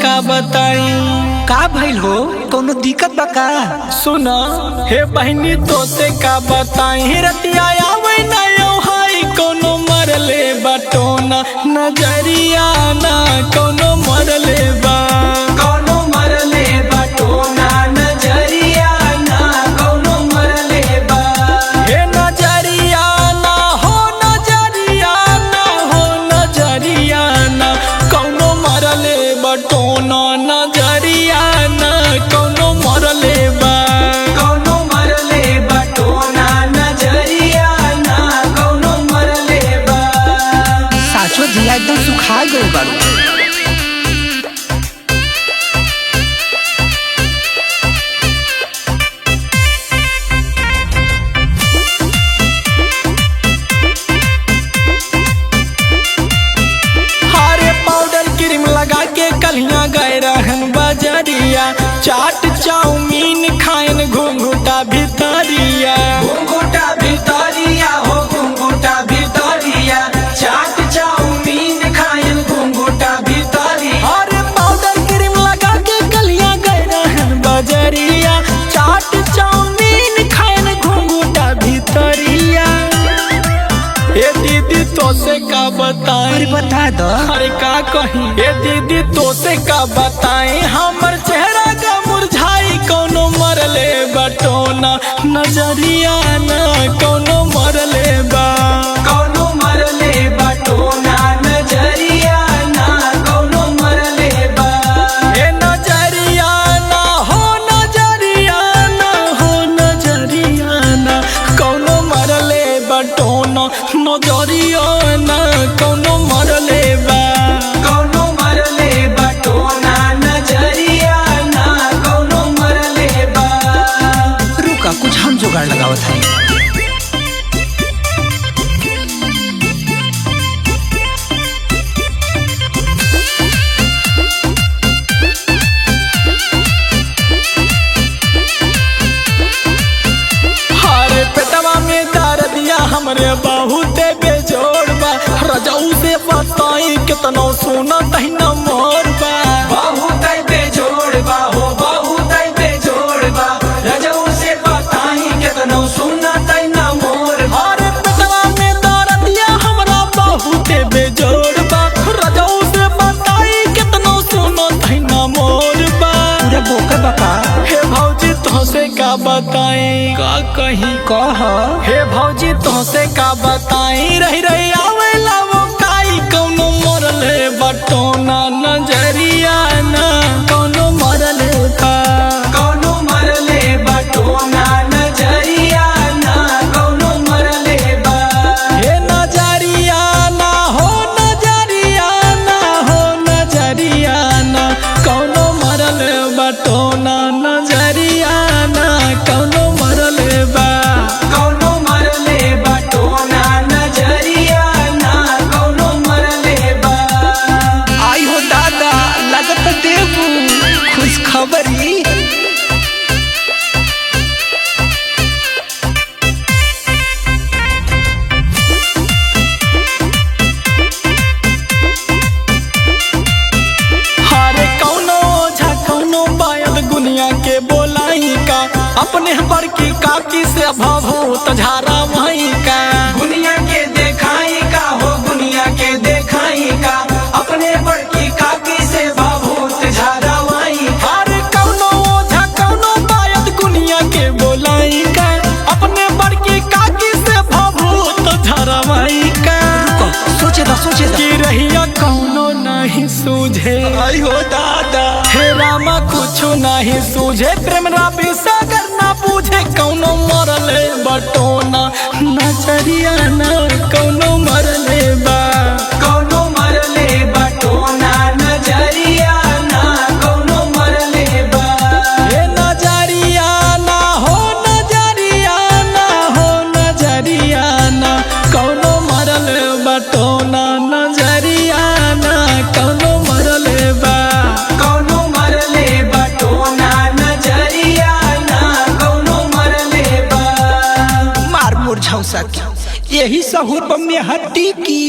का बताई। का भइल हो, कोनो दिक्कत बा का? सुना हे बहनी तो से का बताई। रतिया आवे ना यो हाई कोनो मरले बटोना नजरिया ना कोनो मरले बा। कोनो मरले बटोना नजरिया ना कोनो मरले बा। हे नजरिया ना हो नजरिया ना हो नजरिया ना कोनो मरले बटोना नजरिया ना कोनो मरले बा। कोनो मरले बटोना नजरिया ना कोनो मरले बा। साचो दिया एकदम सुखा गइल बारू। लगा के कलियां गए रहन बजरिया। चाट चाउमीन खाइन घुंघुटा भितरिया। घुंघुटा भितरिया हो घुंघुटा भितरिया। चाट चाउमीन खाइन घुंघुटा भितरिया। अरे पाउडर क्रीम लगा के कलियां गए रहन बजरिया। चाट चाउमीन खाइन घुंघुटा भितरिया। ए दीदी तो से का बताएं। अरे बता दो। अरे का कहीं ए दीदी तो से का बताएं। हमर चेहरा का मुरझाई कोनो मरले बटोना नजरिया ना कोनो मरले बा। कोनो मरले बटोना नजरिया ना कोनो मरले बा। ए नजरिया ना हो नजरिया ना हो नजरिया ना कोनो मरले बटोना नजरिया ना कोनो मरले बा। कोनो मरले बटोना नजरिया ना कोनो मरले बा। रुका कुछ हम जुगाड़ लगावत है। हारे पेटवा में दर्द दिया हमरे बहुत बेजोड़ बा। रजाऊ से बताई कितना सोना तहिना मोर बा। बहुत बेजोड़ बा हो बहुत बेजोड़ बा। रजऊ से बताई कितना सुना तैना मोर बा। हारे पेटवा में दर्द दिया हमरा बहुत बेजोड़ बा। रजाऊ से बताई कितना सोना तहिना मोर बा। पूरा बोका बका। हे भौजी तो से का बताई का कहीं कह हे भौजी तो से का बताई। रही रही आवेला वो काई कोनो मरले बटोना नजरिया ना कोनो मरले का। कोनो मरले बटोना नजरिया ना कोनो मरले बा। हे नजरिया ना हो नजरिया ना हो नजरिया ना कोनो मरले बटोना नजरिया ना कोनो मरले बा। कोनो मरले बटोना नजरिया ना कोनो मरले बा। आई हो दादा लगत देबू खुश खबरी। हारे कौनो ओझा कौनो बायद गुनिया के बोलाई का। अपने बड़की काकी से भभूत झारा वहीं का। दुनिया के देखाई का हो दुनिया के देखाई का। अपने बड़की काकी से भभूत झारावाई का। हारे कौनो ओझा कौनो बायद गुनिया के बोलाई का। अपने बड़की काकी से भभूत झारा वहीं का। सोचे दा की रहिया कौनो नहीं सूझे। आई हो दादा हे रामा कुछो नहीं सूझे। प्रेम राबी सागर ना पूछे कौनो मरले बटोना नजरिया ना कौनो मरले बा। कोनो मरले बटोना नजरिया ना कोनो मरले बा। हे नजरिया ना हो नजरिया ना हो नजरिया ना कौनो मरले बटोना नजरिया ना कौनो मरले बा। कोनो मरले बटोना नजरिया ना कोनो मरले बा। मार मुरझाऊ सक यही सहूर में हड्डी की